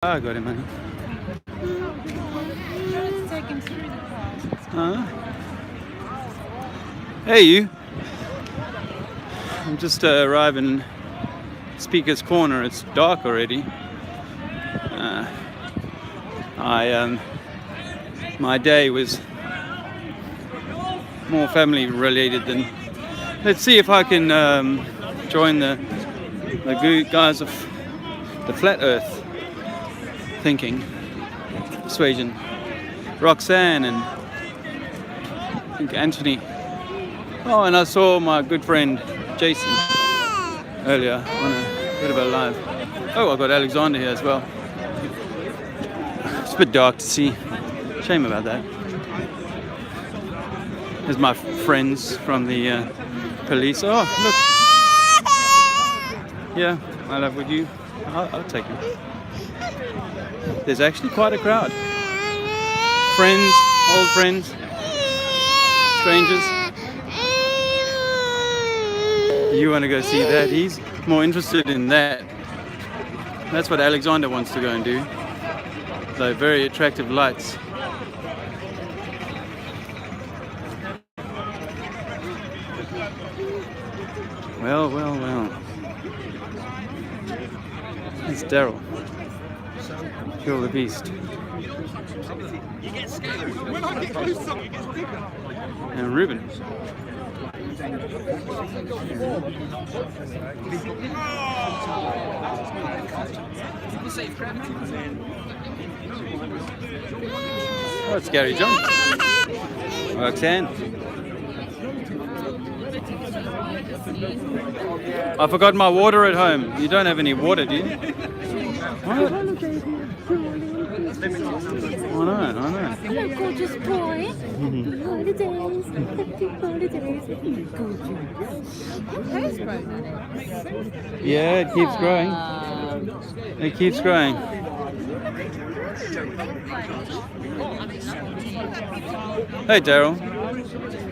I got him, man. Take him through the process. Hey, you. I'm just arriving Speaker's Corner. It's dark already. My day was more family related than. Let's see if I can join the guys of the Flat Earth thinking persuasion. Roxanne and I think Anthony. Oh, and I saw my good friend Jason earlier on a bit of a live. Oh, I got Alexander here as well. It's a bit dark to see. Shame about that. There's my friends from the police. Oh, look. Yeah, I love with you. I'll take him. There's actually quite a crowd. Friends, old friends, strangers. You want to go see that? He's more interested in that. That's what Alexander wants to go and do. They're very attractive lights. Well. It's Daryl. Kill the beast. And Ruben. Oh, it's Gary John. Roxanne. I forgot my water at home. You don't have any water, do you? What? I know. Hello, gorgeous boy. Holidays. Happy holidays. Hair's growing. Yeah, it keeps growing. It keeps growing. Hey, Daryl.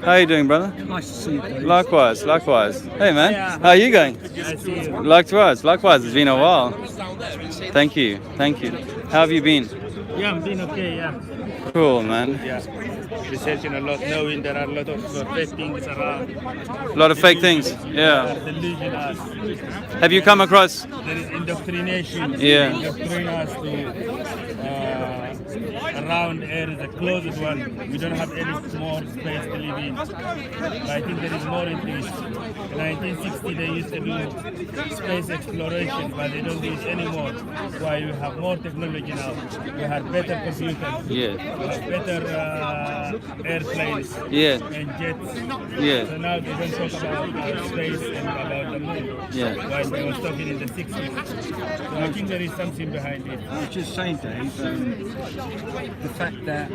How you doing, brother? Nice to see you. Likewise. Hey, man. How are you going? I see you. Likewise. It's been a while. Thank you. How have you been? Yeah, I'm doing okay, yeah. Cool, man. Yeah. Researching a lot, knowing there are a lot of fake things around. A lot of fake things. Yeah. Delusion us. Have you come across? There is indoctrination. Yeah. Indoctrinating us to around here is the closest one. We don't have any more space to live in. But I think there is more into it. In 1960 they used to do space exploration, but they don't do it anymore. Why we have more technology now. We have better computers. Yeah. We have better airplanes and jets. Yeah. So now they don't talk about space and about the moon. Yeah. While they were talking in the 60s. So I think there is something behind it. I was just saying, Dave, the fact that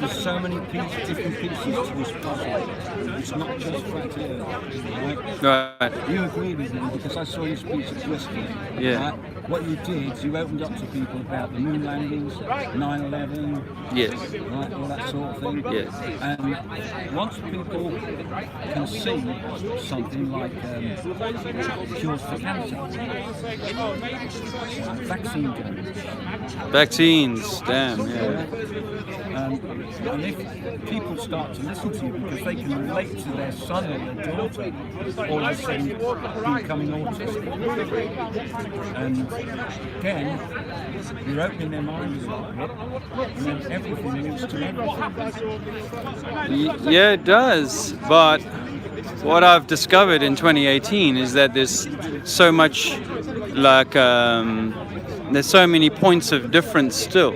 there's so many different pieces to this puzzle. It's not just flat Earth, right? Right. You agree with me because I saw your speech at Bristol. Yeah. Right? What you did, you opened up to people about the moon landings, 9/11, Yes. right, all that sort of thing. Yes. And once people can see something like cures for cancer, vaccine damage. Vaccines. Damn. Yeah. And if people start to listen to you because they can relate to their son or their daughter all of a sudden becoming autistic, and again, you're opening their minds a little bit, and then everything moves to everything. Yeah, it does. But what I've discovered in 2018 is that there's so much, like, there's so many points of difference still.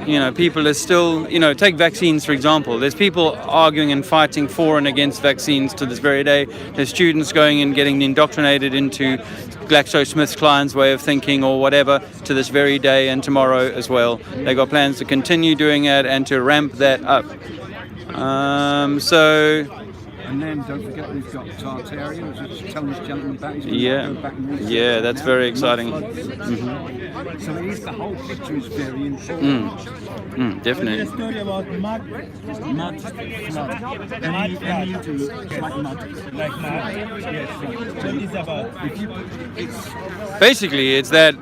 You know, people are still, take vaccines for example. There's people arguing and fighting for and against vaccines to this very day. There's students going and getting indoctrinated into GlaxoSmithKline's way of thinking or whatever to this very day and tomorrow as well. They got plans to continue doing it and to ramp that up. So And then don't forget we've got Tartaria, as I was telling this gentleman about. He's going Yeah. to go back and research Yeah, it that's now. very exciting. So it is, the whole picture is very important. Definitely. The story about mud Mud flood. M-U-D, like mud. like mud. Yes. What is about? If you, it's Basically, it's that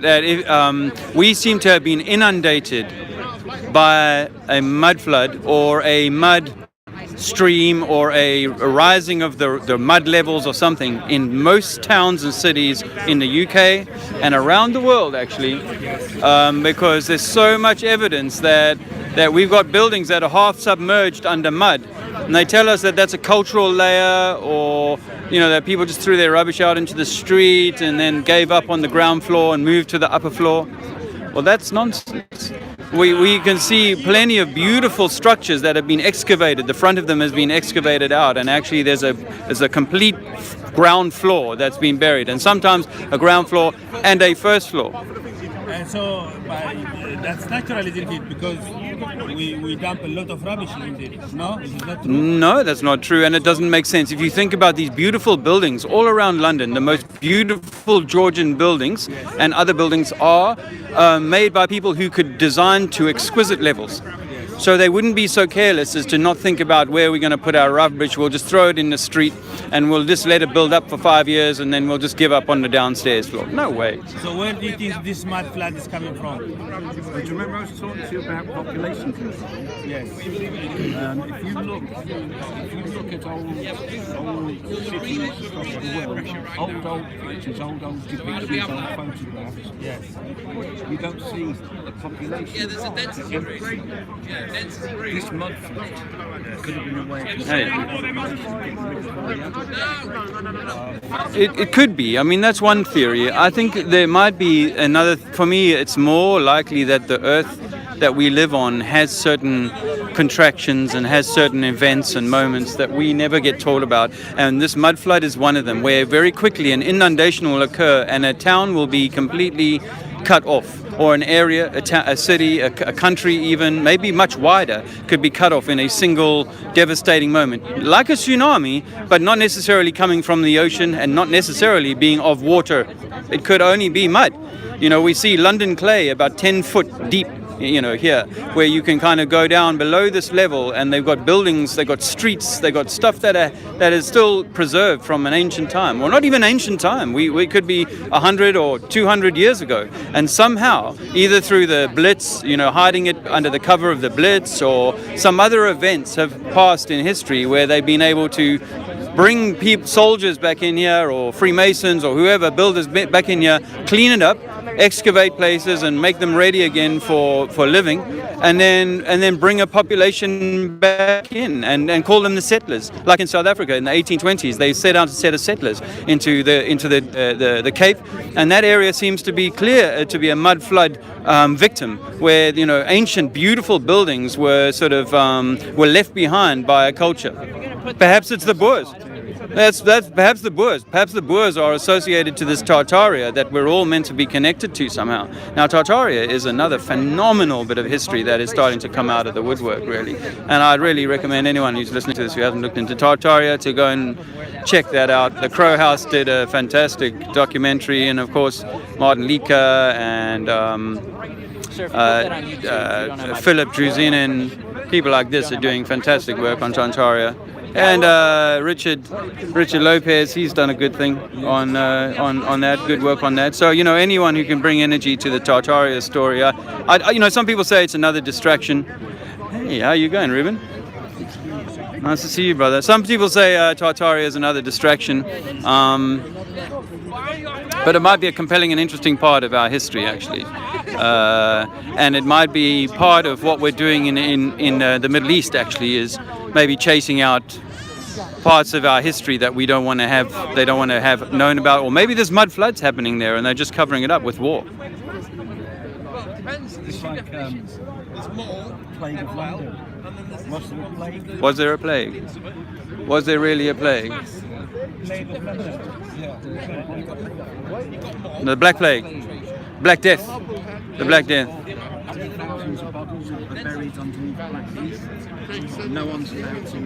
we seem to have been inundated by a mud flood or a mud stream or a rising of the mud levels or something in most towns and cities in the UK and around the world, actually, because there's so much evidence that we've got buildings that are half submerged under mud, and they tell us that that's a cultural layer, or that people just threw their rubbish out into the street and then gave up on the ground floor and moved to the upper floor. Well, that's nonsense. We can see plenty of beautiful structures that have been excavated. The front of them has been excavated out, and actually there's a complete ground floor that's been buried, and sometimes a ground floor and a first floor. And so that's natural, isn't it? Because we dump a lot of rubbish in it. No, is it not true? No, that's not true, and it doesn't make sense. If you think about these beautiful buildings all around London, the most beautiful Georgian buildings and other buildings are made by people who could design to exquisite levels. So they wouldn't be so careless as to not think about where we're going to put our rubbish. We'll just throw it in the street and we'll just let it build up for 5 years and then we'll just give up on the downstairs floor. No way. So where do you think this mud flood is coming from? do you remember I was talking to you about population control? Yes. If you look at old cities across the world, old pictures, old depictions, old photographs, Yes. you don't see the population. This mud flood could have been a way of It could be. I mean, that's one theory. I think there might be another. For me, it's more likely that the Earth that we live on has certain contractions and has certain events and moments that we never get told about. And this mud flood is one of them, where very quickly an inundation will occur and a town will be completely cut off, or an area, a city, a country even, maybe much wider, could be cut off in a single devastating moment. Like a tsunami, but not necessarily coming from the ocean and not necessarily being of water. It could only be mud. We see London clay about 10 foot deep, here, where you can kind of go down below this level, and they've got buildings, they've got streets, they've got stuff that is still preserved from an ancient time, or not even ancient time. We could be 100 or 200 years ago, and somehow, either through the Blitz, hiding it under the cover of the Blitz, or some other events have passed in history where they've been able to bring soldiers back in here, or Freemasons, or whoever, builders back in here, clean it up, excavate places and make them ready again for living, and then bring a population back in and call them the settlers. Like in South Africa in the 1820s, they set out a set of settlers into the Cape, and that area seems to be clear to be a mud flood victim, where ancient beautiful buildings were sort of were left behind by a culture. Perhaps it's the Boers. That's perhaps the Boers. Perhaps the Boers are associated to this Tartaria that we're all meant to be connected to somehow. Now, Tartaria is another phenomenal bit of history that is starting to come out of the woodwork, really. And I'd really recommend anyone who's listening to this who hasn't looked into Tartaria to go and check that out. The Crow House did a fantastic documentary, and of course, Martin Liedtke and Philip Druzinen, people like this are doing fantastic work on Tartaria. And Richard Lopez, he's done a good thing on that, good work on that. So anyone who can bring energy to the Tartaria story. Some people say it's another distraction. Hey, how you going, Ruben? Nice to see you, brother. Some people say Tartaria is another distraction, but it might be a compelling and interesting part of our history, actually. And it might be part of what we're doing in the Middle East, actually, is maybe chasing out parts of our history that they don't want to have known about, or maybe there's mud floods happening there and they're just covering it up with war. It's like plague of London. Was there a plague? Was there really a plague? Plague of London. The Black Plague. Black Death. The Black Death. Thousands of bodies are buried underneath Black Heath. No one's allowed to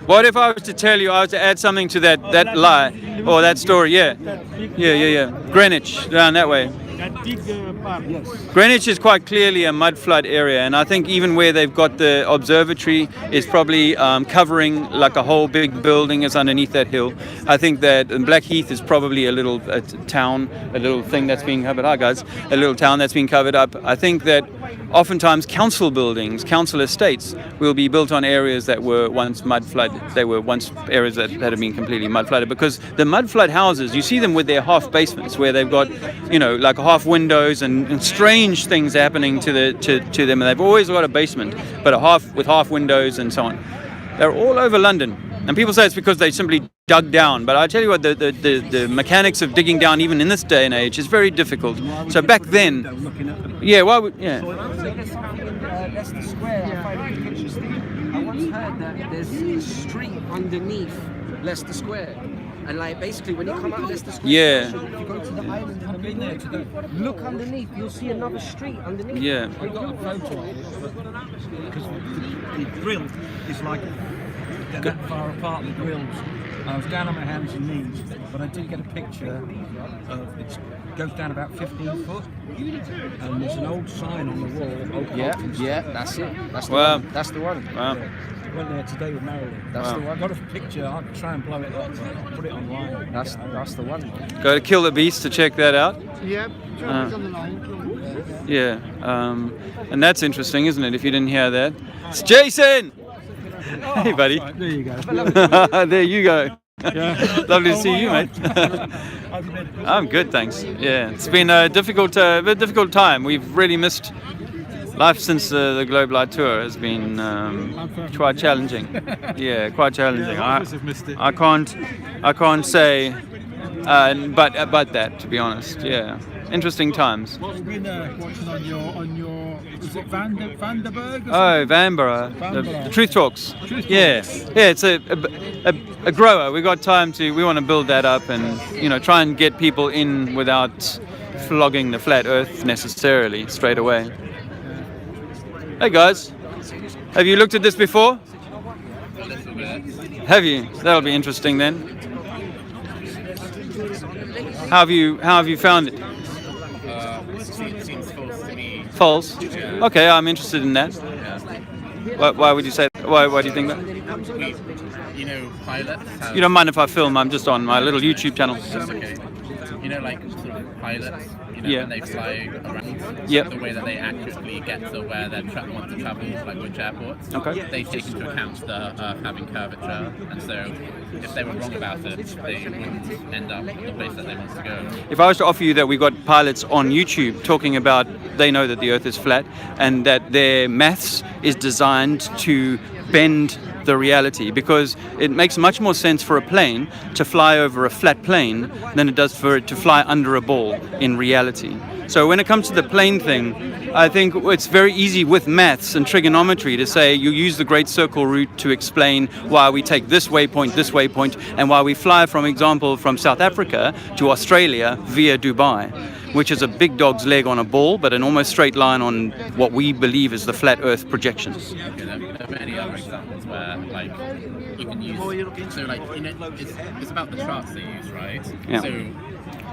What if I was to tell you, I was to add something to that lie or that story? Yeah. Greenwich, down that way. That big park. Greenwich is quite clearly a mud flood area, and I think even where they've got the observatory is probably covering like a whole big building is underneath that hill. I think that Blackheath is probably a little town, a little thing that's being covered. Hi guys, a little town that's being covered up. I think that oftentimes council buildings, council estates will be built on areas that were once mud flood. They were once areas that had been completely mud flooded, because the mud flood houses, you see them with their half basements where they've got, you know, like half windows and strange things happening to them, and they've always got a basement but with half windows and so on. They're all over London, and people say it's because they simply dug down, but I tell you what, the mechanics of digging down even in this day and age is very difficult. So back then, Leicester Square, I find it interesting. I once heard that there's a street underneath Leicester Square. And like basically when you come out of Leicester Square, if you go to the island in the middle, look underneath, you'll see another street underneath. Yeah. I got a photo of it, because the grill is like that far apart, the grills. I was down on my hands and knees, but I did get a picture of it. Goes down about 15 foot, and there's an old sign on the wall. That's it. That's the Wow. one. That's the one. Wow. I went there today with Marilyn. That's the I one. got a picture. I'll try and blow it up, but I'll put it online. That's the one. Go to Kill the Beast to check that out. Yeah, Johnny's on the line. Yeah, and that's interesting, isn't it? If you didn't hear that, it's Jason. Hey, buddy. Right, there you go. There you go. Lovely to see you, mate. I'm good, thanks. Yeah, it's been a difficult time. We've really missed life since the Globe Light Tour has been quite challenging. Yeah, quite challenging. I can't say, but that, to be honest. Yeah, interesting times. What's been watching on your is it Vanderberg? Oh, Vanberg, the Truth Talks. Yeah, it's a grower. We got time to. We want to build that up and try and get people in without flogging the flat Earth necessarily straight away. Hey guys, have you looked at this before? Have you? That'll be interesting then. How have you found it? Seems false to me. False? Okay, I'm interested in that. Why would you say that? Why do you think that? Pilots have... You don't mind if I film? I'm just on my little YouTube channel. That's okay. Like sort of pilots, Yeah. when they fly around, Yep. the way that they accurately get to where they want to travel, like which airports, Okay. they take into account the Earth having curvature, and so if they were wrong about it, they wouldn't end up at the place that they want to go. If I was to offer you that we got pilots on YouTube talking about they know that the Earth is flat and that their maths is designed to bend the reality, because it makes much more sense for a plane to fly over a flat plane than it does for it to fly under a ball in reality. So when it comes to the plane thing, I think it's very easy with maths and trigonometry to say you use the Great Circle route to explain why we take this waypoint, and why we fly, from example, from South Africa to Australia via Dubai, which is a big dog's leg on a ball, but an almost straight line on what we believe is the flat Earth projections. There are many other examples where, like, you can use. So, like, it's about the charts they use, right? Yeah. So,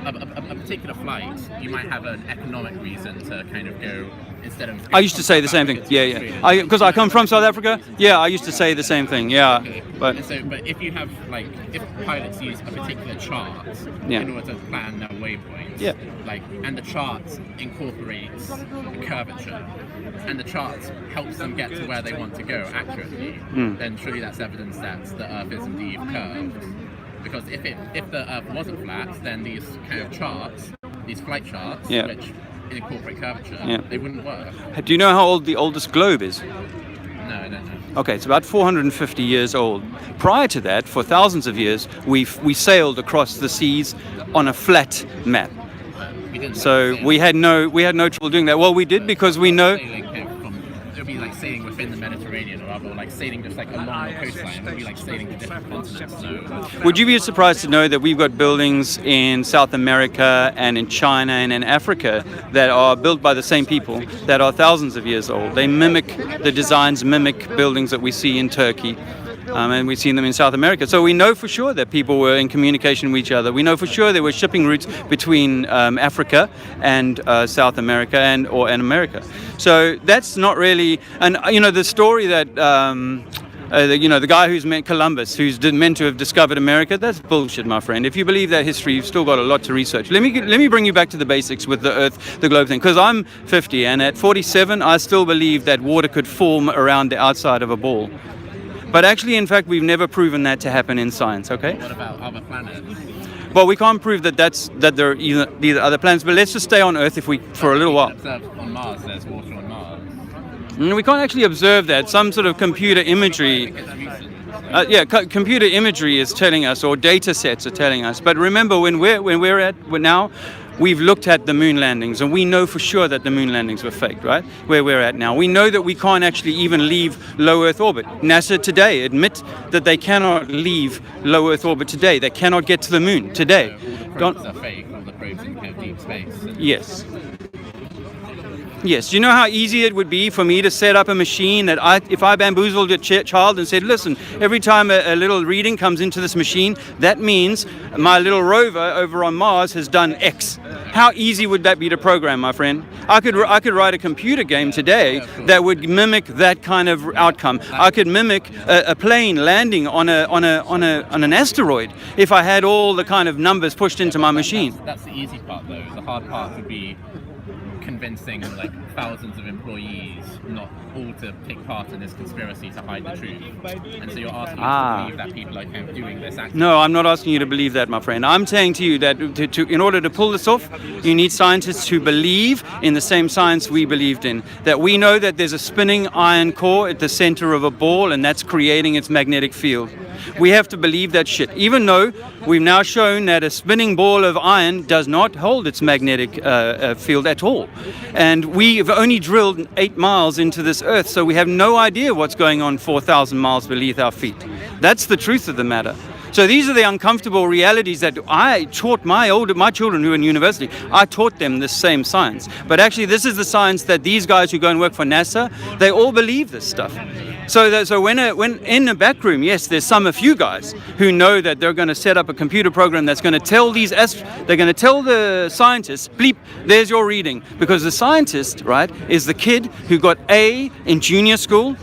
a particular flight, you might have an economic reason to kind of go instead of. I used to say the same thing. Yeah. Because I come from South Africa. Yeah, I used to say the same thing. Yeah, but But if you have, like, if pilots use a particular chart in order to plan their waypoint, and the chart incorporates curvature, and the chart helps them get to where they want to go accurately, then surely that's evidence that the Earth is indeed curved. Because if the Earth wasn't flat, then these kind of charts, these flight charts, which incorporate curvature, they wouldn't work. Do you know how old the oldest globe is? No, I don't know. Okay, it's about 450 years old. Prior to that, for thousands of years, we sailed across the seas on a flat map. So we had no trouble doing that. Well, we did because we know. It would be like sailing within the Mediterranean, or rather like sailing just like along the coastline. It would be like sailing to different continents. So Would you be surprised to know that we've got buildings in South America and in China and in Africa that are built by the same people that are thousands of years old? They mimic, the designs mimic buildings that we see in Turkey. And we've seen them in South America. So we know for sure that people were in communication with each other. We know for sure there were shipping routes between Africa and South America and America. So that's not really, and the story that the guy who's met Columbus, who's meant to have discovered America, that's bullshit, my friend. If you believe that history, you've still got a lot to research. Let me bring you back to the basics with the Earth, the globe thing, because I'm 50, and at 47, I still believe that water could form around the outside of a ball. But actually, in fact, we've never proven that to happen in science, okay? what about other planets? Well, we can't prove that there are either other planets, but let's just stay on Earth for a little while. Observe on Mars, there's water on Mars. We can't actually observe that. Some sort of computer imagery, computer imagery is telling us, or data sets are telling us. But remember, when we're at now, we've looked at the moon landings, and we know for sure that the moon landings were faked, right? Where we're at now. We know that we can't actually even leave low Earth orbit. NASA today admit that they cannot leave low Earth orbit today. They cannot get to the moon today. So all the probes are fake, all the probes in kind of deep space. Yes. Yes, do you know how easy it would be for me to set up a machine that if I bamboozled a child and said, listen, every time a little reading comes into this machine, that means my little rover over on Mars has done X. How easy would that be to program, my friend? I could write a computer game today that would mimic that kind of outcome. I could mimic a plane landing on an asteroid if I had all the kind of numbers pushed into my machine. That's the easy part, though. The hard part would be convincing like thousands of employees not all to take part in this conspiracy to hide the truth. And so you're asking us to believe that people are kind of doing this act. No, I'm not asking you to believe that, my friend. I'm saying to you that in order to pull this off, you need scientists who believe in the same science we believed in. That we know that there's a spinning iron core at the center of a ball, and that's creating its magnetic field. We have to believe that shit, even though we've now shown that a spinning ball of iron does not hold its magnetic field at all. And we've only drilled 8 miles into this Earth, so we have no idea what's going on 4,000 miles beneath our feet. That's the truth of the matter. So these are the uncomfortable realities that I taught my children who are in university. I taught them this same science. But actually, this is the science that these guys who go and work for NASA, they all believe this stuff. So when in a back room, yes, there's a few guys who know that they're going to set up a computer program that's going to tell they're going to tell the scientists, bleep, there's your reading. Because the scientist, right, is the kid who got A in junior school.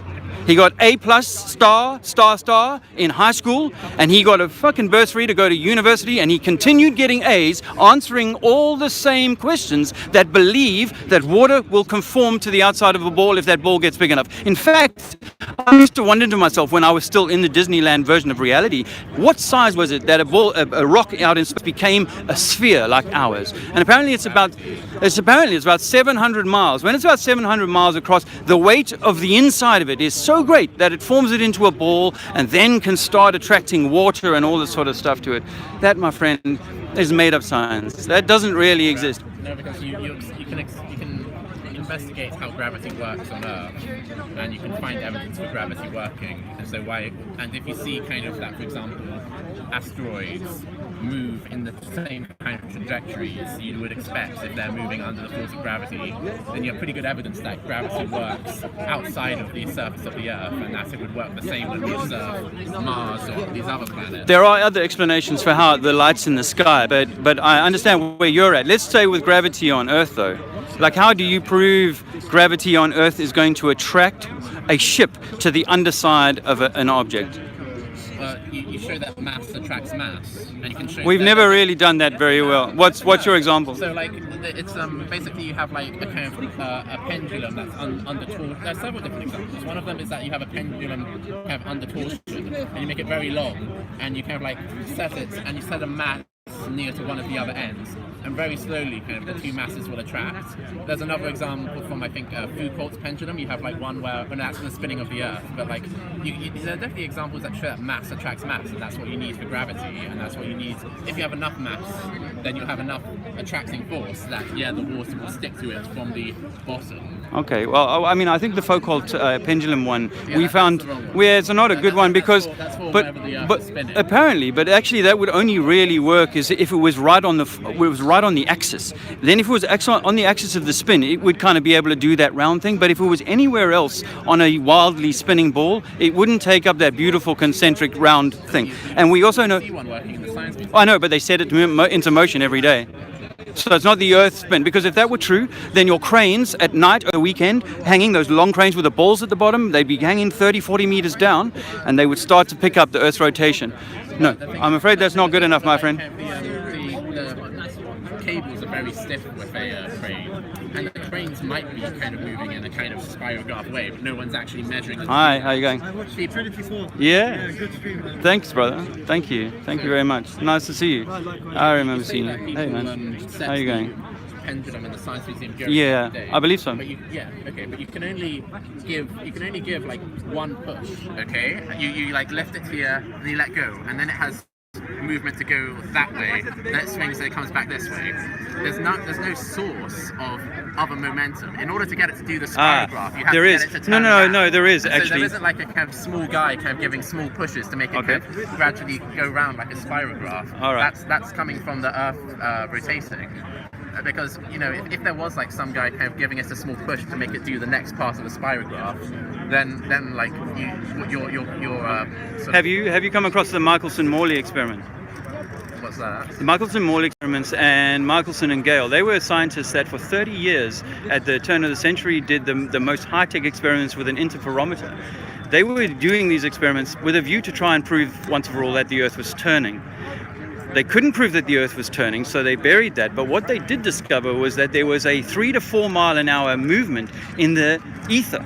He got A+, star in high school, and he got a fucking bursary to go to university, and he continued getting A's, answering all the same questions that believe that water will conform to the outside of a ball if that ball gets big enough. In fact, I used to wonder to myself when I was still in the Disneyland version of reality, what size was it that a rock out in space became a sphere like ours? And apparently it's about 700 miles. When it's about 700 miles across, the weight of the inside of it is so great that it forms it into a ball and then can start attracting water and all this sort of stuff to it. That, my friend, is made up science. That doesn't really exist. No, because you can investigate how gravity works on Earth, and you can find evidence for gravity working. And so and if you see kind of that, for example, asteroids move in the same kind of trajectories you would expect if they're moving under the force of gravity, then you have pretty good evidence that gravity works outside of the surface of the Earth, and that it would work the same when we observe Mars or these other planets. There are other explanations for how the light's in the sky, but I understand where you're at. Let's stay with gravity on Earth, though. Like, how do you prove gravity on Earth is going to attract a ship to the underside of an object? You show that mass attracts mass, and you can show. We've never really done that very well. What's your example? So like it's basically you have like a kind of a pendulum that's under torsion. There's several different examples. One of them is that you have a pendulum kind of under torsion, and you make it very long, and you kind of like set it, and you set a mass near to one of the other ends, and very slowly kind of the two masses will attract. There's another example from, I think, Foucault's pendulum. You have like one where, when that's the spinning of the Earth, but like there are definitely examples that show that mass attracts mass, and that's what you need for gravity, and that's what you need. If you have enough mass, then you'll have enough attracting force that the water will stick to it from the bottom. Okay, well, I mean, I think the Foucault pendulum one we that's found the wrong one. where it's not a good one because, that's for but whenever the Earth but is spinning. apparently, but actually that would only really work is if it was right on the axis. Then if it was on the axis of the spin, it would kind of be able to do that round thing. But if it was anywhere else on a wildly spinning ball, it wouldn't take up that beautiful concentric round thing. And we also know. See one working in the science museum. I know, but they set it into motion every day. So it's not the Earth spin, because if that were true, then your cranes at night or weekend, hanging those long cranes with the balls at the bottom, they'd be hanging 30, 40 meters down, and they would start to pick up the Earth's rotation. No, I'm afraid that's not good enough, my friend. The cables are very stiff with a crane, and the cranes might be kind of moving in a kind of spirograph way, but no one's actually measuring it. Hi, how you going? I watched Trinity 4. Yeah. Good stream. Thanks, brother. Thank you very much. Nice to see you. I remember seeing you. Hey, man. How you going? Pendulum in the Science Museum. Yeah, every day. I believe so. But but you can only give like one push. Okay, you like lift it here and you let go, and then it has movement to go that way, then it swings and it comes back this way. There's no source of other momentum. In order to get it to do the spirograph, you have there to is. get it to turn No, around. there is And actually. So there isn't like a kind of small guy kind of giving small pushes to make it kind of gradually go round like a spirograph. All right. That's coming from the Earth rotating. Because if there was like some guy kind of giving us a small push to make it do the next part of the spirograph, then like your Have you come across the Michelson-Morley experiment? What's that? The Michelson-Morley experiments and Michelson and Gale, they were scientists that for 30 years at the turn of the century did the most high-tech experiments with an interferometer. They were doing these experiments with a view to try and prove once and for all that the Earth was turning. They couldn't prove that the Earth was turning, so they buried that. But what they did discover was that there was a 3 to 4 mile an hour movement in the ether.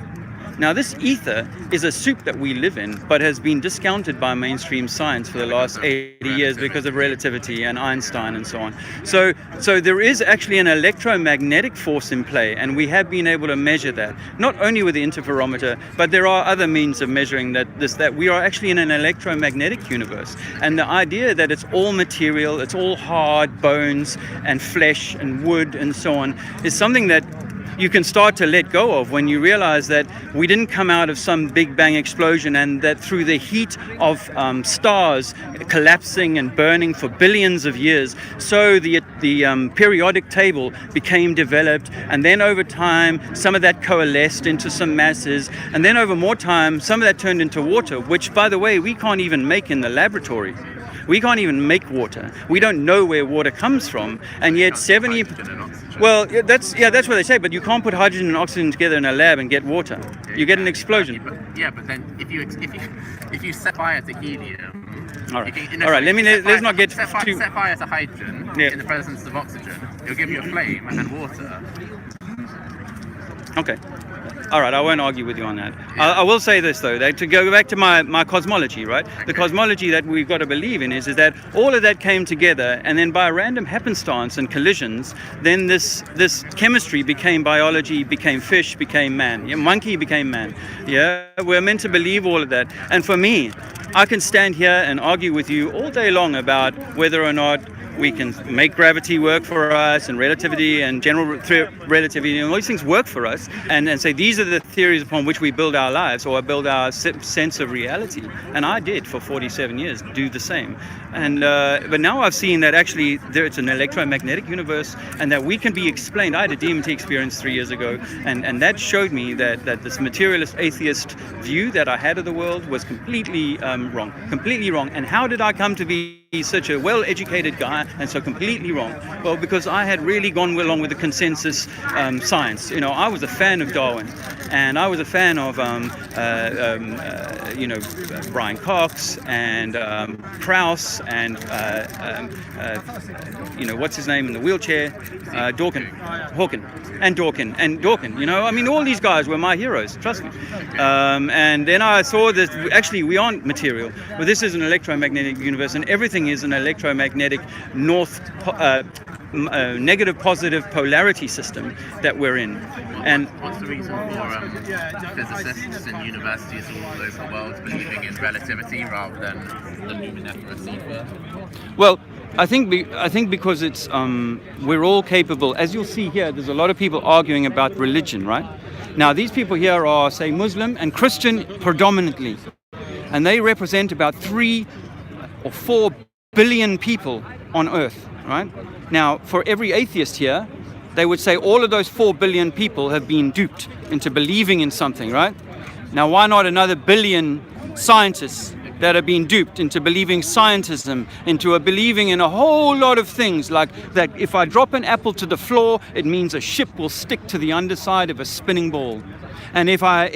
Now, this ether is a soup that we live in, but has been discounted by mainstream science for the last 80 years because of relativity and Einstein and so on. So there is actually an electromagnetic force in play, and we have been able to measure that, not only with the interferometer, but there are other means of measuring that we are actually in an electromagnetic universe. And the idea that it's all material, it's all hard bones and flesh and wood and so on, is something that you can start to let go of when you realize that we didn't come out of some big bang explosion, and that through the heat of stars collapsing and burning for billions of years, so the periodic table became developed, and then over time some of that coalesced into some masses, and then over more time some of that turned into water, which, by the way, we can't even make in the laboratory. We can't even make water. We don't know where water comes from, and yet 70. Well, that's what they say. But you can't put hydrogen and oxygen together in a lab and get water. You get an explosion. But then if you set fire to helium. All right. All right. Let's not get set too. Set fire to hydrogen in the presence of oxygen. It'll give you a flame and then water. Okay. All right, I won't argue with you on that. I will say this, though, that to go back to my cosmology, right? Okay. The cosmology that we've got to believe in is that all of that came together, and then by random happenstance and collisions, then this chemistry became biology, became fish, became man. Monkey became man. Yeah, we're meant to believe all of that. And for me, I can stand here and argue with you all day long about whether or not we can make gravity work for us, and relativity and general relativity, and all these things work for us, and say these are the theories upon which we build our lives or build our sense of reality. And I did for 47 years do the same. And but now I've seen that actually it's an electromagnetic universe, and that we can be explained. I had a DMT experience 3 years ago, and that showed me that this materialist atheist view that I had of the world was completely wrong. And how did I come to be such a well-educated guy and so completely wrong? Well, because I had really gone along with the consensus science. I was a fan of Darwin, and I was a fan of Brian Cox and Krauss and what's his name in the wheelchair, Dawkins. I mean, all these guys were my heroes, trust me. And then I saw that actually we aren't material, but this is an electromagnetic universe, and everything everything is an electromagnetic negative positive polarity system that we're in. And what's the reason for physicists in universities all over the world believing in relativity rather than the luminiferous ether? Well, I think because it's we're all capable. As you'll see here, there's a lot of people arguing about religion, right? Now, these people here are, say, Muslim and Christian predominantly, and they represent about 3 or 4 billion people on Earth, right? Now, for every atheist here, they would say all of those 4 billion people have been duped into believing in something, right? Now, why not another billion scientists that are being duped into believing scientism, into believing in a whole lot of things, like that if I drop an apple to the floor, it means a ship will stick to the underside of a spinning ball. And if I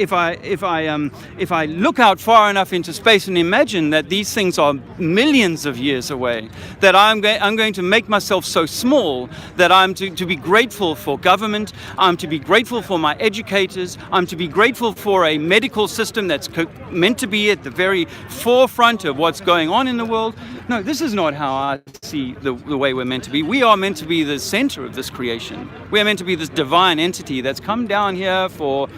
look out far enough into space and imagine that these things are millions of years away, that I'm going to make myself so small that I'm to be grateful for government, I'm to be grateful for my educators, I'm to be grateful for a medical system that's meant to be at the very forefront of what's going on in the world. No, this is not how I see the way we're meant to be. We are meant to be the center of this creation. We are meant to be this divine entity that's come down here for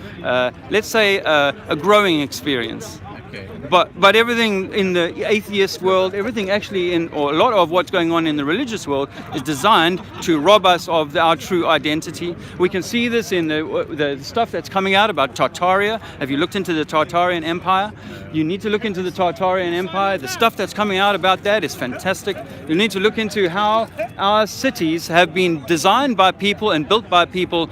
let's say a growing experience. Okay. But everything in the atheist world, everything actually or a lot of what's going on in the religious world is designed to rob us of our true identity. We can see this in the stuff that's coming out about Tartaria. Have you looked into the Tartarian Empire? You need to look into the Tartarian Empire. The stuff that's coming out about that is fantastic. You need to look into how our cities have been designed by people and built by people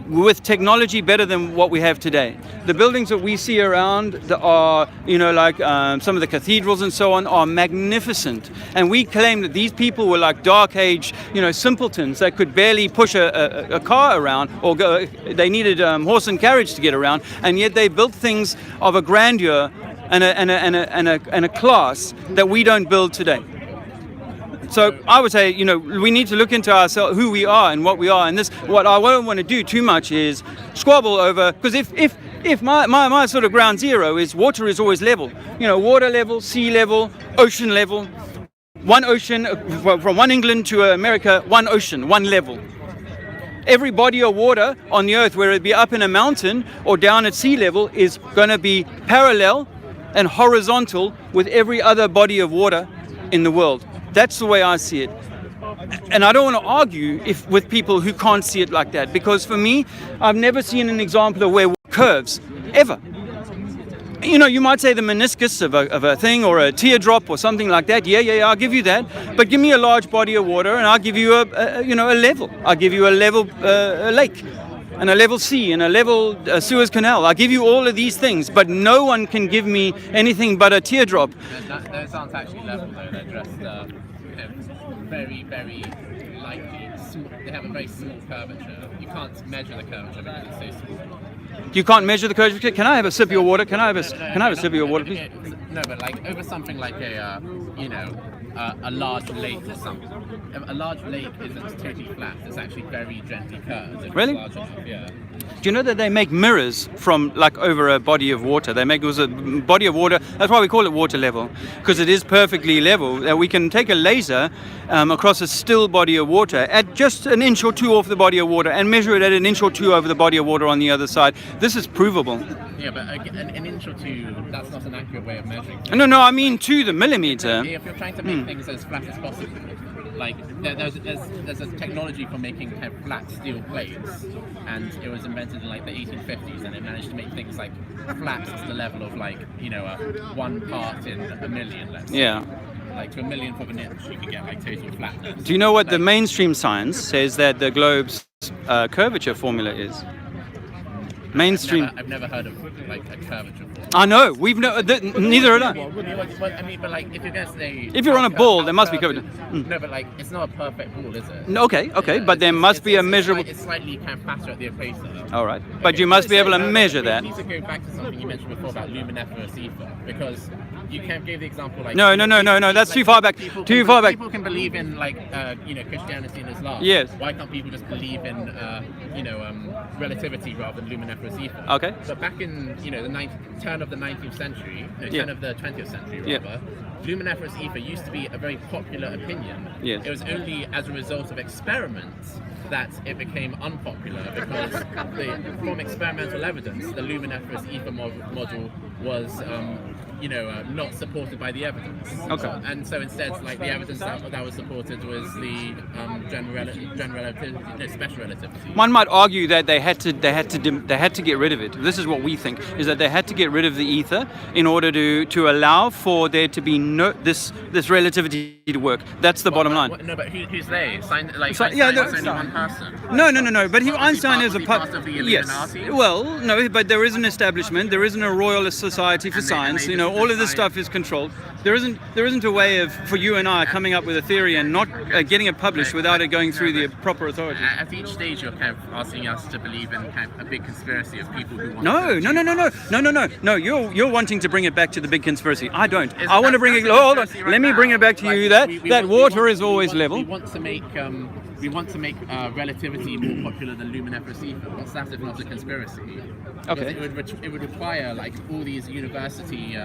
with technology better than what we have today. The buildings that we see around that are, like some of the cathedrals and so on, are magnificent. And we claim that these people were like dark age, simpletons that could barely push a car around, or they needed horse and carriage to get around, and yet they built things of a grandeur and a class that we don't build today. So I would say, we need to look into ourselves, who we are and what we are. And what I don't want to do too much is squabble over, because if my sort of ground zero is water is always level, water level, sea level, ocean level, one ocean, from one England to America, one ocean, one level. Every body of water on the earth, whether it be up in a mountain or down at sea level, is going to be parallel and horizontal with every other body of water in the world. That's the way I see it. And I don't want to argue with people who can't see it like that, because for me, I've never seen an example of where curves, ever. You might say the meniscus of a thing, or a teardrop or something like that. Yeah, I'll give you that. But give me a large body of water and I'll give you a level. I'll give you a level lake, and a level sea, and a level Suez Canal. I'll give you all of these things, but no one can give me anything but a teardrop. Those aren't actually level though, they're just very, very lightly small. They have a very small curvature. You can't measure the curvature because it's so small. You can't measure the curvature? Can I have a sip of your water? Can I have a sip of your water, please? No, but like over something like a large lake or something. A large lake isn't totally flat. It's actually very gently curved. Really? Large enough, yeah. Do you know that they make mirrors from over a body of water? It was a body of water. That's why we call it water level, because it is perfectly level. We can take a laser across a still body of water at just an inch or two off the body of water and measure it at an inch or two over the body of water on the other side. This is provable. Yeah, but an inch or two, that's not an accurate way of measuring. No, I mean to the millimeter. If you're trying to make things as flat as possible, like there's a technology for making kind of flat steel plates, and it was invented in like the 1850s, and it managed to make things like flat to the level of like a 1 part in a million, let's say. Yeah. Like to a millionth of an inch, you can get like total flatness. Do you know what the mainstream science says that the globe's curvature formula is? Mainstream. I've never heard of like a curvature. I know. Neither have I. I mean, but like if you're gonna say, if you're on a ball, there must be curvature. No, but like it's not a perfect ball, is it? Okay, but there must be a measurable. It's slightly kind of faster at the equator. All right, but you must be able to measure that. We need to go back to something you mentioned before about luminiferous ether, because you can't give the example like. No. That's too far back. Too far back. People can believe in like Christianity and Islam. Yes. Why can't people just believe in relativity rather than luminiferous luminiferous ether. Okay. But back in the turn of the 19th century, turn of the 20th century rather, luminiferous ether used to be a very popular opinion. Yes. It was only as a result of experiments that it became unpopular, because from experimental evidence, the luminiferous ether model was not supported by the evidence. Okay. And so instead, like, the evidence that was supported was the general relativity, special relativity. One might argue that they had to get rid of it. This is what we think, is that they had to get rid of the ether in order to allow for there to be this relativity to work. That's the bottom line. No, but who's they? Einstein yeah, no, was only one person. No. But Einstein is a part of the Illuminati. Yes. Well, no, but there is an establishment. There isn't a Royal Society for Science. All of this stuff is controlled. There isn't a way for you and I coming up with a theory and not getting it published without it going through the proper authority. At each stage, you're kind of asking us to believe in kind of a big conspiracy of people who want. No. You're wanting to bring it back to the big conspiracy. I don't. I want to bring it. Hold on. Let me bring it back to you. That water is always level. We want to make relativity more popular than luminiferous ether. What's that if not a conspiracy? Okay. It would require like all these university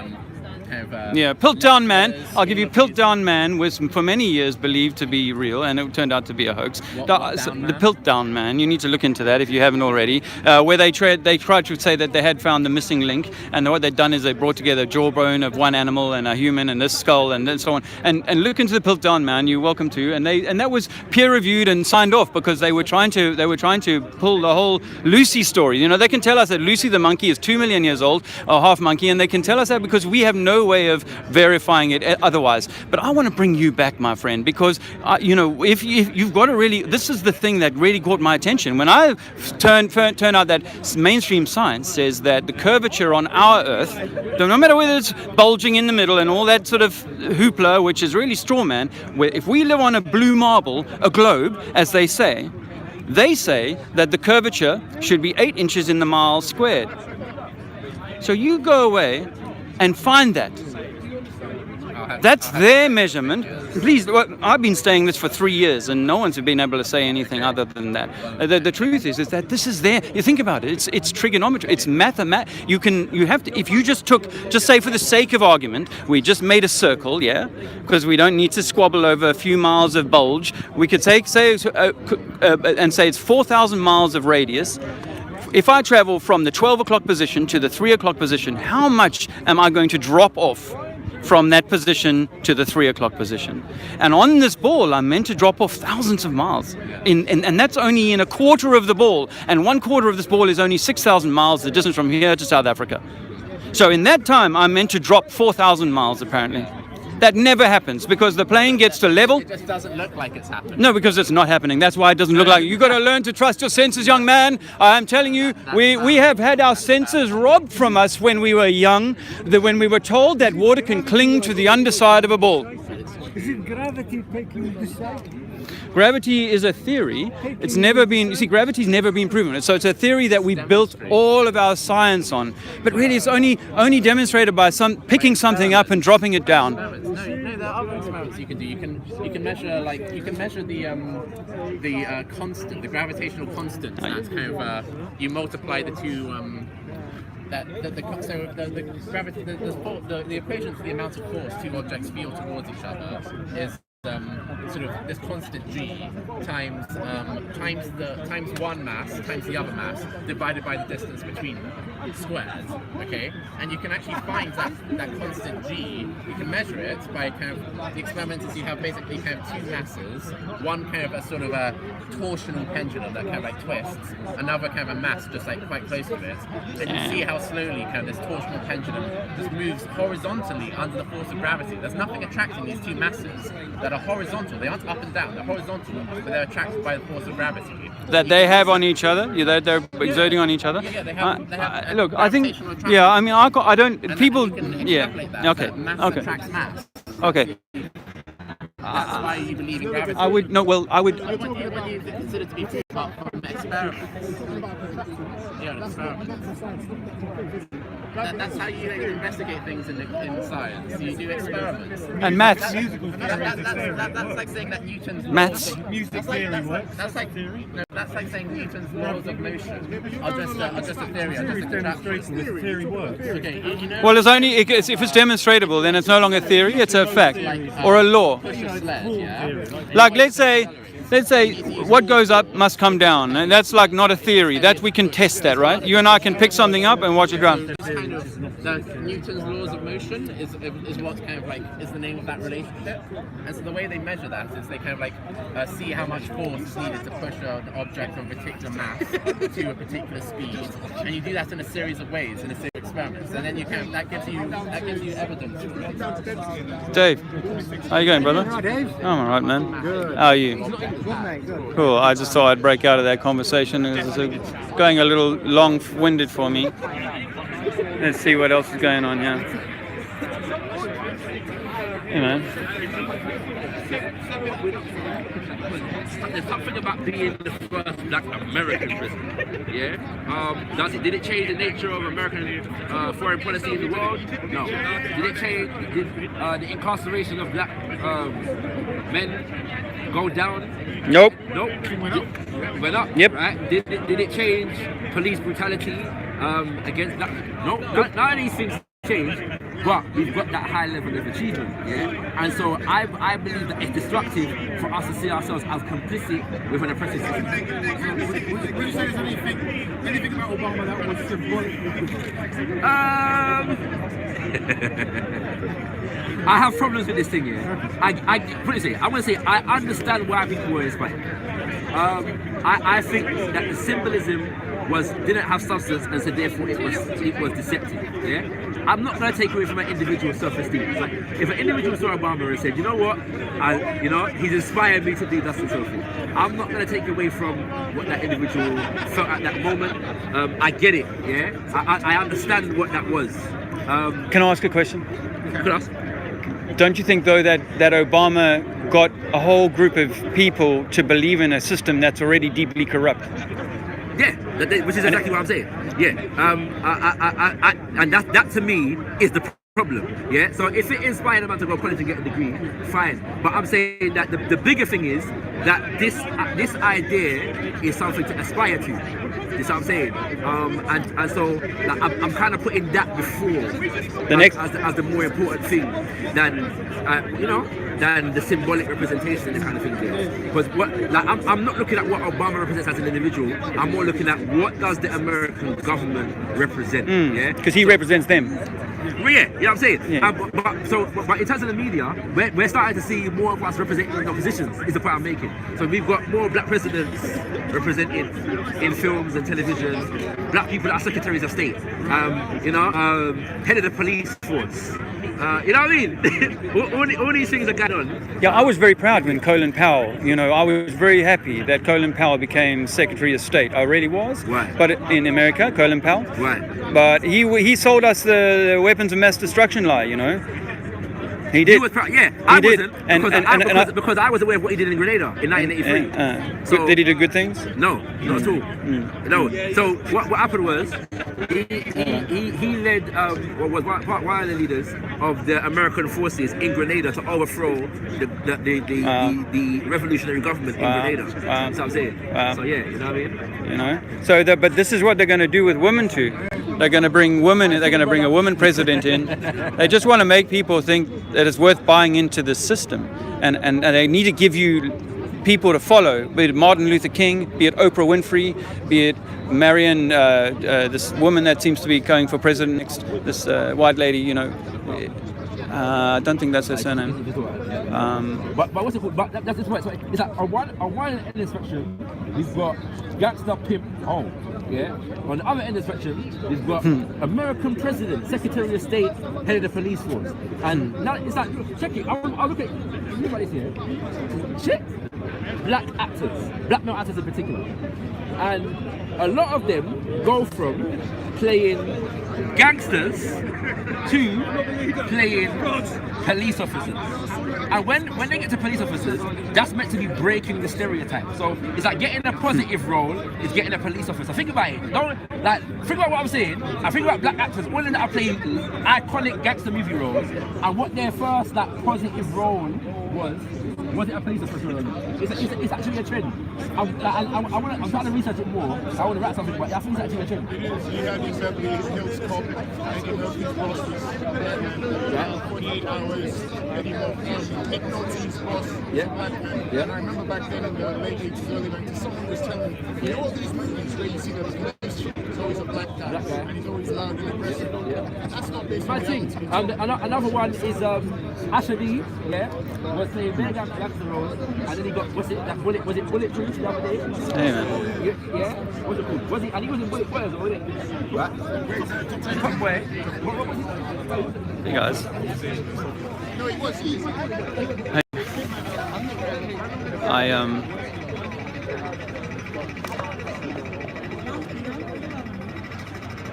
Piltdown Man. I'll give you Piltdown Man was for many years believed to be real, and it turned out to be a hoax. The Piltdown Man. You need to look into that if you haven't already. Where they tried to say that they had found the missing link, and what they'd done is they brought together a jawbone of one animal and a human and this skull and so on. And look into the Piltdown Man. You're welcome to. And that was peer reviewed and signed off because they were trying to pull the whole Lucy story. They can tell us that Lucy the monkey is 2 million years old, or half monkey, and they can tell us that because we have no way of verifying it otherwise. But I want to bring you back, my friend, because if you've got to really, this is the thing that really caught my attention when I turned out that mainstream science says that the curvature on our Earth, no matter whether it's bulging in the middle and all that sort of hoopla, which is really straw man, where if we live on a blue marble, a globe, as they say that the curvature should be 8 inches in the mile squared. So you go away and find that. That's their measurement. Please, I've been saying this for 3 years, and no one's been able to say anything other than that. The truth is that this is there. You think about it. It's trigonometry. It's mathematics. You have to. If you just say for the sake of argument, we just made a circle, because we don't need to squabble over a few miles of bulge. We could say it's 4,000 miles of radius. If I travel from the 12 o'clock position to the 3 o'clock position, how much am I going to drop off from that position to the 3 o'clock position? And on this ball, I'm meant to drop off thousands of miles. And that's only in a quarter of the ball. And 1/4 of this ball is only 6,000 miles, the distance from here to South Africa. So in that time, I'm meant to drop 4,000 miles, apparently. That never happens because the plane gets to level. It just doesn't look like it's happening. No, because it's not happening. That's why it doesn't look like it. You've got to learn to trust your senses, young man. I'm telling you, we have had our senses robbed from us when we were young, when we were told that water can cling to the underside of a ball. Is it gravity taking the side? Gravity is a theory. It's never been, gravity's never been proven. So it's a theory that we built all of our science on. But really it's only demonstrated by picking something up and dropping it down. No, there are other experiments you can do. You can measure the constant, the gravitational constant. That's kind of you multiply the two. The equation for the amount of force two objects feel towards each other is sort of this constant g times one mass times the other mass divided by the distance between them squared. Okay, and you can actually find that constant g. You can measure it by kind of the experiments. You have basically kind of two masses, one kind of a sort of a torsional pendulum that kind of like twists, another kind of a mass just like quite close to it, and you see how slowly kind of this torsional pendulum just moves horizontally under the force of gravity. There's nothing attracting these two masses that are horizontal. They aren't up and down. They're horizontal, but they're attracted by the force of gravity. That they have on each other? Yeah, they're exerting on each other? Yeah, they have look, I think, attraction. I mean, I don't, And people, you can yeah, extrapolate that, okay, that mass okay, attracts mass. okay. That's why you believe in gravity. I would, no, well, I would, What do you consider to be proof apart from experiments? Yeah, an experiment. That's how you investigate things in science. You do experiments. And maths. That's like saying that Newton's Maths. laws of, Music theory works. that's like saying Newton's laws of motion are just a theory. Are just a Demonstration contraction. that theory works. Okay, you know. Well, it's only if it's demonstratable, then it's no longer theory; it's a fact or a law. Push a sled, yeah. Like let's say what goes up must come down, and that's like not a theory. That we can test that, right? You and I can pick something up and watch it run. It's kind of Newton's laws of motion is what kind of like is the name of that relationship, and so the way they measure that is they kind of like see how much force is needed to push an object of a particular mass to a particular speed, and you do that in a series of ways in a series of experiments, and then you kind of that gives you evidence. Dave, how you going, brother? Dave? I'm all right, man. Good. How are you? Good, mate, good. Cool. I just thought I'd break out of that conversation. It's going a little long-winded for me. Let's see what else is going on here. Hey, man. There's something about being the first Black American president. Yeah. Did it change the nature of American foreign policy in the world? No. Did it change? Did the incarceration of Black men go down? Nope. Nope. Went up. Yep. Right. Did it change police brutality against Black? Nope. None of these things changed, but we've got that high level of achievement, yeah. And so I believe that it's destructive for us to see ourselves as complicit with an oppressive system. Would you say there's anything about Obama that was symbolic? I have problems with this thing, yeah. I want to say I understand why people were inspired. I think that the symbolism didn't have substance, and so therefore it was deceptive. Yeah, I'm not going to take away from an individual's self-esteem. It's like if an individual saw Obama and said, you know what, he's inspired me to do that and so forth. I'm not going to take away from what that individual felt at that moment. I get it. Yeah, I understand what that was. Can I ask a question? Could I ask? Don't you think, though, that Obama got a whole group of people to believe in a system that's already deeply corrupt? Yeah, which is exactly what I'm saying. Yeah, and that to me is the problem. Yeah, so if it inspired a man to go to college and get a degree, fine. But I'm saying that the bigger thing is that this idea is something to aspire to. You see what I'm saying? And so like, I'm kind of putting that before as the more important thing than than the symbolic representation and the kind of thing there. Because I'm not looking at what Obama represents as an individual. I'm more looking at what does the American government represent. Yeah, because he represents them. Yeah, you know what I'm saying? Yeah. But in terms of the media, we're starting to see more of us representing the oppositions, is the point I'm making. So we've got more Black presidents represented in films and television, Black people that are secretaries of state, head of the police force. You know what I mean? all these things are going on. Yeah, I was very proud when Colin Powell, I was very happy that Colin Powell became Secretary of State. I really was. Right. But in America, Colin Powell. Right. But he sold us the weapons of mass destruction lie, He did. He was proud. Yeah, I did. wasn't. Because I was aware of what he did in Grenada in 1983. So did he do good things? No, not at all. No. So what happened was he led was one of the leaders of the American forces in Grenada to overthrow the revolutionary government in Grenada. That's what I'm saying. So yeah, you know what I mean. So but this is what they're going to do with women too. They're going to bring women. They're going to bring a woman president in. They just want to make people think that it's worth buying into this system, and they need to give you people to follow. Be it Martin Luther King, be it Oprah Winfrey, be it Marion, this woman that seems to be going for president next. This white lady, I don't think that's her surname. But what's it called? But that's the point. So it's like on one end of the spectrum, we've got gangster pimp home. Yeah. On the other end of the spectrum, we've got American president, Secretary of State, head of the police force, and now it's like check it. I'll look at this here. Check black actors, black male actors in particular, and a lot of them go from playing gangsters to playing police officers. And when they get to police officers, that's meant to be breaking the stereotype. So it's like getting a positive role is getting a police officer. Think about it. Think about what I'm saying. I think about black actors, all of them are playing iconic gangster movie roles, and what their first positive role was it a police officer role? It's actually a trend. I'm trying to research it more. I want to write something, but I think it's actually a trend. It is. You had this Eddie Hills Cop, Eddie Murphy's Bosses, 48 Hours, Eddie Murphy's Hypnoti's Boss. Yeah. And I remember back then in the late 80s, early 90s, someone was telling me, in all these movies where you see the police chief, there's always a black guy, and he's always loud and aggressive. That's not based on reality. Another one is Asher D, was playing very gangster roles, and then he got, was it Bulletproof the other day? Hey man. Yeah? What's it called? I think he was in Bullet Boys, wasn't it? What? Top Boy. What was it? Hey guys. No, it was easy.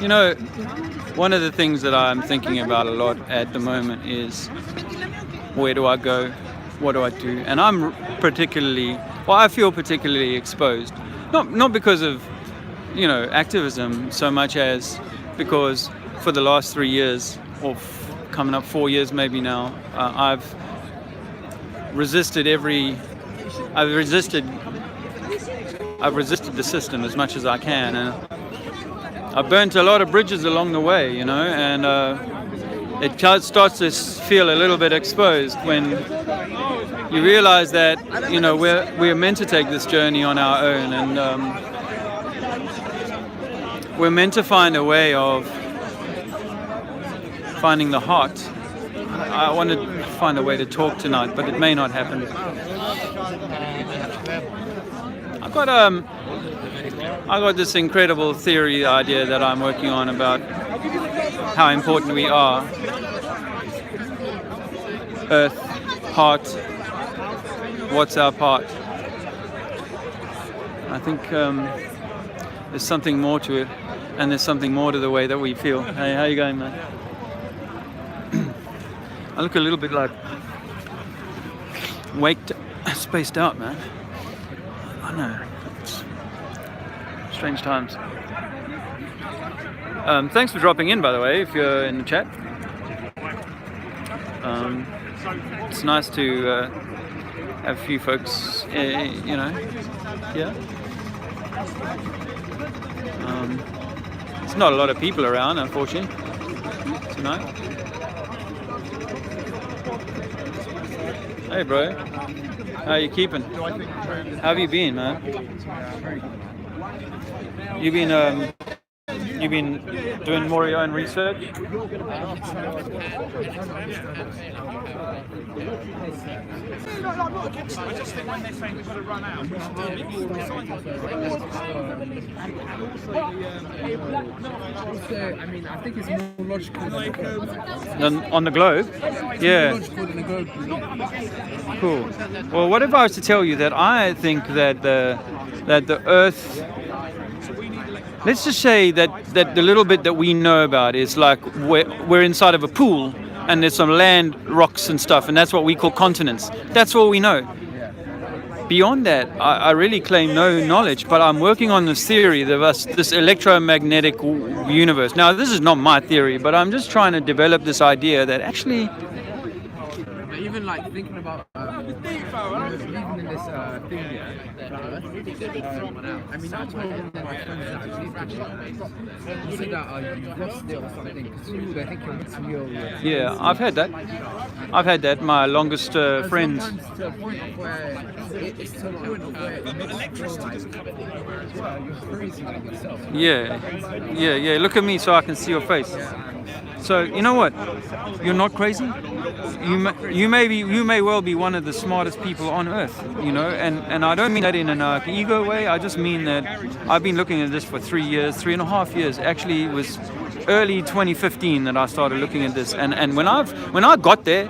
You know, one of the things that I'm thinking about a lot at the moment is, where do I go? What do I do? And I feel particularly exposed. Not because of, activism so much as because for the last 3 years, or coming up 4 years maybe now, I've resisted the system as much as I can, and I've burnt a lot of bridges along the way, and it starts to feel a little bit exposed when you realize that, we're meant to take this journey on our own, and we're meant to find a way of finding the heart. I want to find a way to talk tonight, but it may not happen. I got this incredible theory idea that I'm working on about how important we are. Earth, heart, what's our part? I think there's something more to it, and there's something more to the way that we feel. Hey, how you going, man? I look a little bit like spaced out, man. I know. It's strange times. Thanks for dropping in, by the way, if you're in the chat. It's nice to have a few folks, yeah. There's not a lot of people around, unfortunately, tonight. Hey, bro. How you keeping? How have you been, man? You've been doing more of your own research? I just think when they're saying we've got to run out, I think it's more logical On the globe? Yeah. Cool. Well, what if I was to tell you that I think that the Earth, let's just say that the little bit that we know about is like we're inside of a pool and there's some land, rocks and stuff, and that's what we call continents. That's all we know. Beyond that, I really claim no knowledge, but I'm working on this theory of this electromagnetic universe. Now, this is not my theory, but I'm just trying to develop this idea that actually... Even like thinking about even in this thing here, I mean, I told my friends that you said that you lost it or something because they think you're real. Yeah, I've had that. My longest friends. Sometimes to a point of where it's to a point of where it makes you feel like you're crazy like yourself. Yeah. Look at me so I can see your face. So you know what? You're not crazy. You may well be one of the smartest people on earth, and I don't mean that in an ego way. I just mean that I've been looking at this for 3.5 years. Actually, it was early 2015 that I started looking at this, and when I got there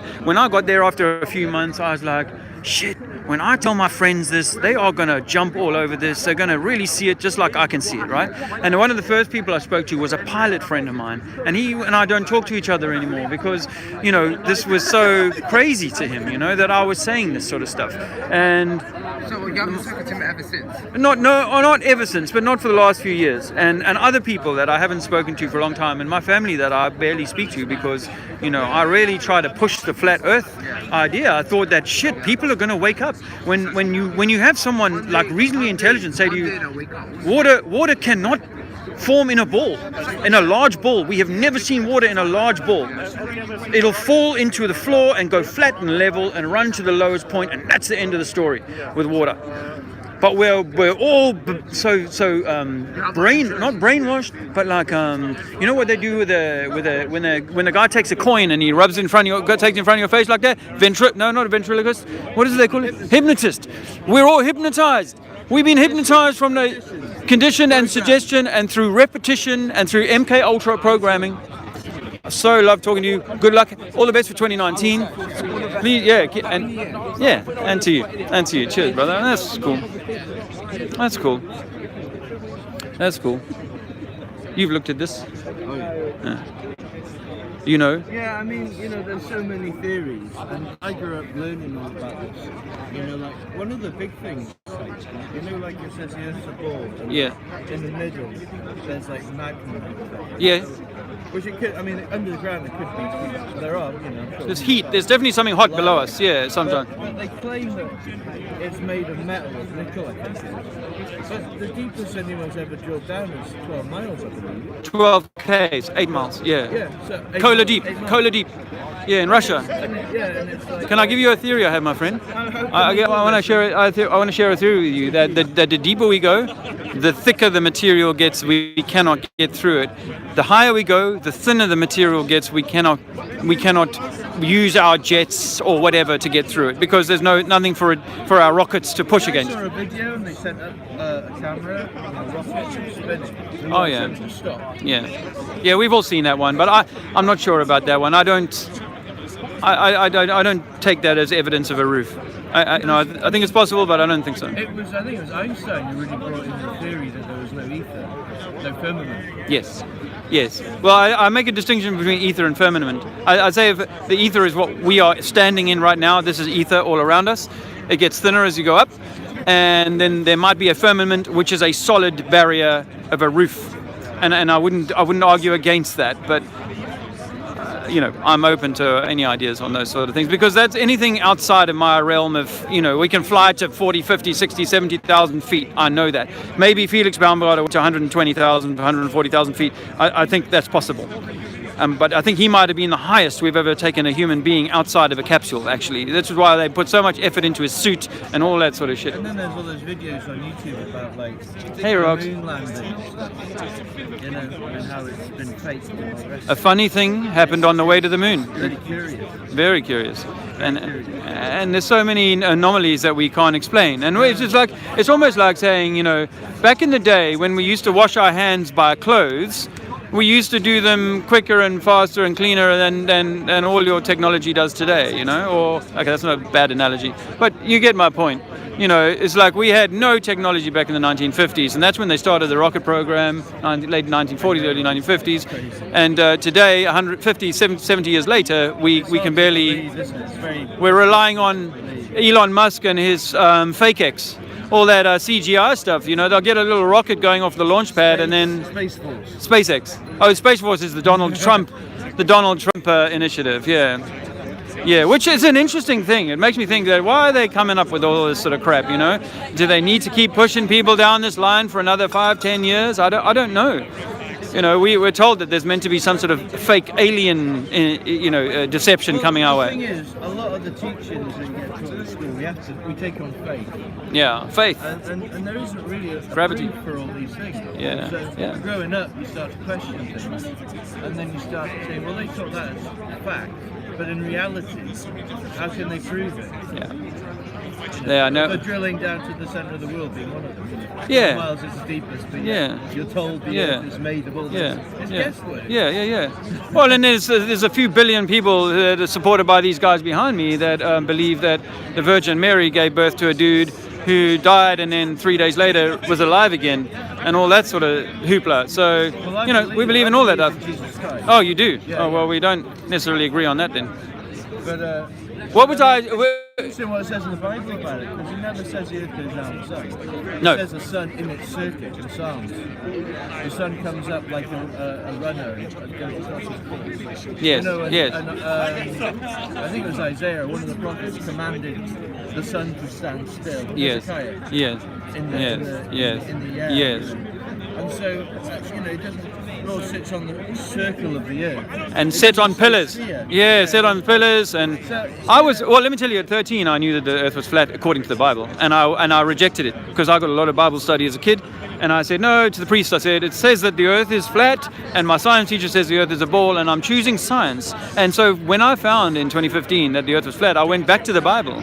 after a few months, I was like, shit, when I tell my friends this, they are going to jump all over this. They're going to really see it just like I can see it, right? And one of the first people I spoke to was a pilot friend of mine. And he and I don't talk to each other anymore because, this was so crazy to him, that I was saying this sort of stuff. And so you haven't spoken to him ever since? Not ever since, but not for the last few years. And other people that I haven't spoken to for a long time, and my family that I barely speak to because, I really try to push the flat earth idea. I thought that people are going to wake up when you have someone like reasonably intelligent say to you, water cannot form in a ball, in a large ball. We have never seen water in a large ball. It'll fall into the floor and go flat and level and run to the lowest point, and that's the end of the story with water. But we're all so not brainwashed, but like what they do when the guy takes a coin and he rubs it in front of takes it in front of your face like that. Not a ventriloquist. What is it they call it? Hypnotist. We're all hypnotized. We've been hypnotized from the condition and suggestion and through repetition and through MK Ultra programming. I so love talking to you. Good luck. All the best for 2019. And to you. Cheers, brother. That's cool. You've looked at this. Oh, yeah. Yeah, I mean, there's so many theories, and I grew up learning all about this. Like one of the big things, like it says here's the ball. In the middle, there's like magma. Yeah. Which it could, under the ground it could be. There are, There's heat. There's definitely something hot below us. Yeah, sometimes. But they claim that it's made of metal, of nickel, I think it is. But the deepest anyone's ever drilled down is 12 miles, I believe. 12 Ks, 8 miles. Yeah. Yeah. So Kola Deep. Yeah, in Russia. And it's like, Can I give you a theory I have, my friend? I want to share it. I want to share a theory with you that the deeper we go, the thicker the material gets. We cannot get through it. The higher we go, the thinner the material gets. We cannot use our jets or whatever to get through it because there's nothing for our rockets to push against. I saw a video and they sent up a camera and a rocket spinning. Oh yeah. Yeah, we've all seen that one, but I'm not sure about that one. I don't take that as evidence of a roof. I think it's possible, but I don't think so. I think it was Einstein who really brought in the theory that there was no ether, no firmament. Yes. Well, I make a distinction between ether and firmament. I'd say if the ether is what we are standing in right now, this is ether all around us. It gets thinner as you go up, and then there might be a firmament, which is a solid barrier of a roof. And I wouldn't argue against that, but I'm open to any ideas on those sort of things because that's anything outside of my realm of, we can fly to 40, 50, 60, 70,000 feet. I know that. Maybe Felix Baumgartner to 120,000, 140,000 feet. I think that's possible. But I think he might have been the highest we've ever taken a human being outside of a capsule, actually. That's why they put so much effort into his suit and all that sort of shit. And then there's all those videos on YouTube about, hey, Rox. Moon landing and how it's been faked and all the rest. A funny thing happened on the way to the moon. Really curious. Very curious. And there's so many anomalies that we can't explain. And it's almost like saying, back in the day when we used to wash our hands by clothes, we used to do them quicker and faster and cleaner than all your technology does today, okay, that's not a bad analogy, but you get my point. It's like we had no technology back in the 1950s, and that's when they started the rocket program, late 1940s, early 1950s, and today, 150, 70 years later, we can barely, we're relying on Elon Musk and his FakeX. All that CGI stuff, they'll get a little rocket going off the launch pad and then SpaceX. Oh, Space Force is the Donald Trump initiative. Yeah, which is an interesting thing. It makes me think that why are they coming up with all this sort of crap? Do they need to keep pushing people down this line for another 5-10 years? I don't know. We were told that there's meant to be some sort of fake alien, deception coming our way. The thing is, a lot of the teachings that get taught at school, we take on faith. Yeah, faith. And there isn't really a gravity for all these things. Yeah. So growing up, you start to question things, and then you start to say, well, they taught that as fact. But in reality, how can they prove it? Yeah. There are no. So drilling down to the centre of the world being one of them. Yeah. 12 miles is the deepest, but Yeah. you're told the Yeah. earth is made of all this. Yeah, It's yeah, guesswork. yeah. Well, and there's a few billion people that are supported by these guys behind me that believe that the Virgin Mary gave birth to a dude who died and then 3 days later was alive again, and all that sort of hoopla. So, we believe in all that stuff. Jesus Christ. Oh, you do? Yeah, Oh, well, we don't necessarily agree on that then. But What was I? interesting what it says in the Bible about it, because it never says the earth goes down the sun. It No. says the sun in its circuit in Psalms. The sun comes up like a runner and goes across its course. Yes, yes. And, I think it was Isaiah, one of the prophets, commanded the sun to stand still. Yes, Hezekiah, yes, in the, yes, in the, yes, in the air. yes. And so, it doesn't. The Lord sits on the circle of the earth. And set on pillars. sphere. Yeah, set on pillars. And let me tell you, at 13, I knew that the earth was flat according to the Bible. And I rejected it because I got a lot of Bible study as a kid. And I said, no, to the priest, I said, it says that the earth is flat. And my science teacher says the earth is a ball. And I'm choosing science. And so when I found in 2015 that the earth was flat, I went back to the Bible.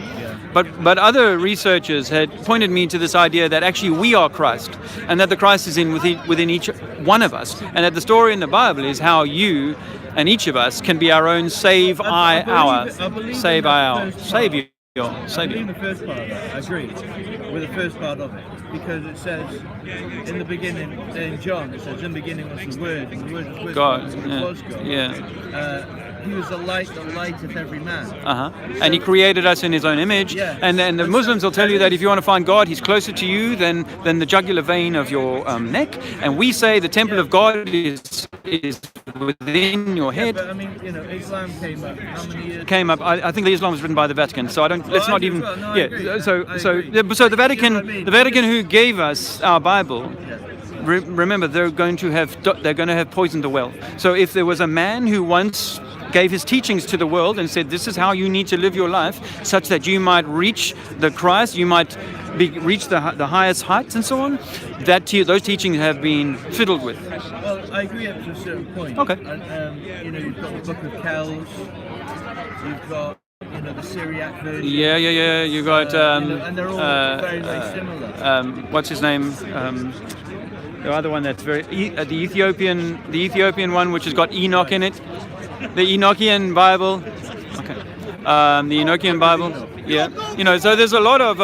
But other researchers had pointed me to this idea that actually we are Christ, and that the Christ is within each one of us, and that the story in the Bible is how you and each of us can be our own Savior. I believe Savior. the first part of that. I agree with the first part of it, because it says in the beginning, in John, it says in the beginning was the Word, and the Word was with God. God, and Yeah. it was God. Yeah. He was the light that lighteth every man. And he created us in his own image. Yeah. And then the Muslims will tell you that if you want to find God, he's closer to you than the jugular vein of your neck. And we say the temple of God is within your head. Yeah, but I mean, Islam came up how many years? I think the Islam was written by the Vatican, so I don't. Let's I not do even. as well. No, I Yeah. agree. So the Vatican, You know what I mean? the Vatican who gave us our Bible. Remember, they're going to have poisoned the well. So if there was a man who once gave his teachings to the world and said, this is how you need to live your life, such that you might reach the Christ, you might reach the highest heights and so on, those teachings have been fiddled with. Well, I agree up to a certain point. Okay. And, you've got the Book of Kells, you've got the Syriac version. Yeah. You got and they're all very, very similar. What's his name? The other one that's the Ethiopian one, which has got Enoch in it. The Enochian Bible. Okay. The Enochian Bible. Yeah. So there's a lot of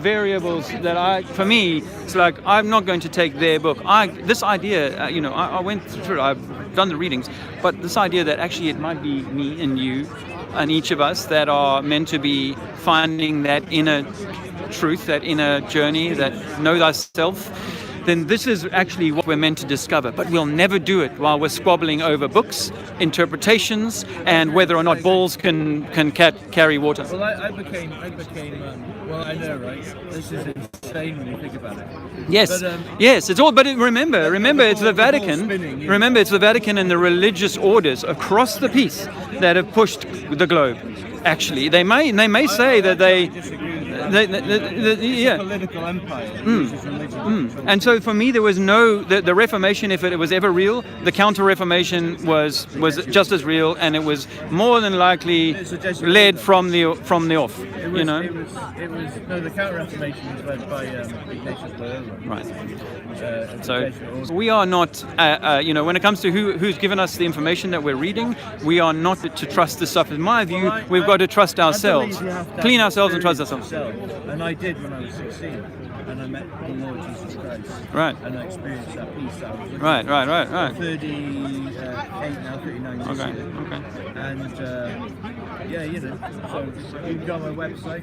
variables that for me, it's like I'm not going to take their book. This idea, I went through it. I've done the readings, but this idea that actually it might be me and you and each of us that are meant to be finding that inner truth, that inner journey, that know thyself, then this is actually what we're meant to discover. But we'll never do it while we're squabbling over books, interpretations, and whether or not balls can carry water. Well, I became well, I know, right? This is insane when you think about it. Yes, but, yes, it's all. But remember, it's the Vatican. spinning, yeah. Remember, it's the Vatican and the religious orders across the piece that have pushed the globe. Actually, they may say that they. It's a political empire. Uses religion. And so for me, there was the Reformation, if it was ever real, the Counter-Reformation was just as real, and it was more than likely led from the off. The Counter-Reformation was led by Ignatius Loyola. Right. So we are not, when it comes to who's given us the information that we're reading, we are not to trust this stuff. In my view, we've got to trust ourselves, clean ourselves and trust ourselves. And I did when I was 16, and I met the Lord Jesus Christ. Right. And I experienced that peace. Right. I'm 38 now, 39 this year. Okay. And so you can go on my website.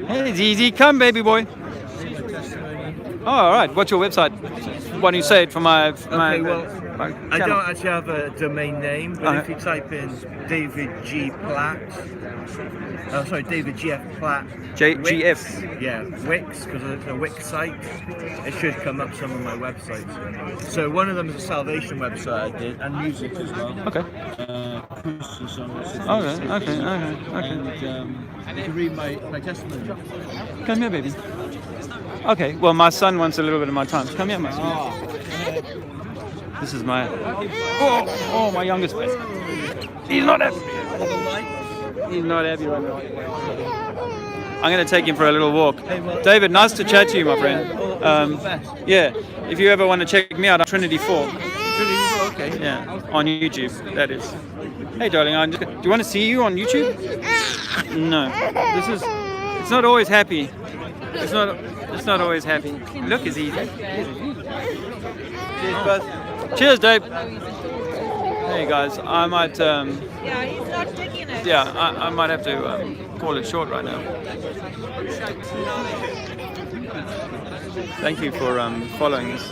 Hey, it's easy. Come, baby boy. See my testimony. Oh, all right. What's your website? Why don't you say it for my Okay, I don't actually have a domain name, but if you type in David G. Platt, David G.F. Platt. GF. Yeah, Wix, because it's a Wix site. It should come up some of my websites. So one of them is a salvation website I did, and music as well. Okay. Christian songs. Okay. And you can read my testimony. Come here, baby. Okay, well, my son wants a little bit of my time. Come here, my son. This is my... Oh, my youngest one. He's not happy. He's not happy right now. I'm going to take him for a little walk. David, nice to chat to you, my friend. Yeah, if you ever want to check me out, I'm Trinity 4. Okay. Yeah, on YouTube, that is. Hey, darling, do you want to see you on YouTube? No. It's not always happy. It's not always happy. Look, is he? Cheers, bud. Cheers, Dave. Hey, guys, I might... Yeah, he's not taking it. Yeah, I might have to call it short right now. Thank you for following us.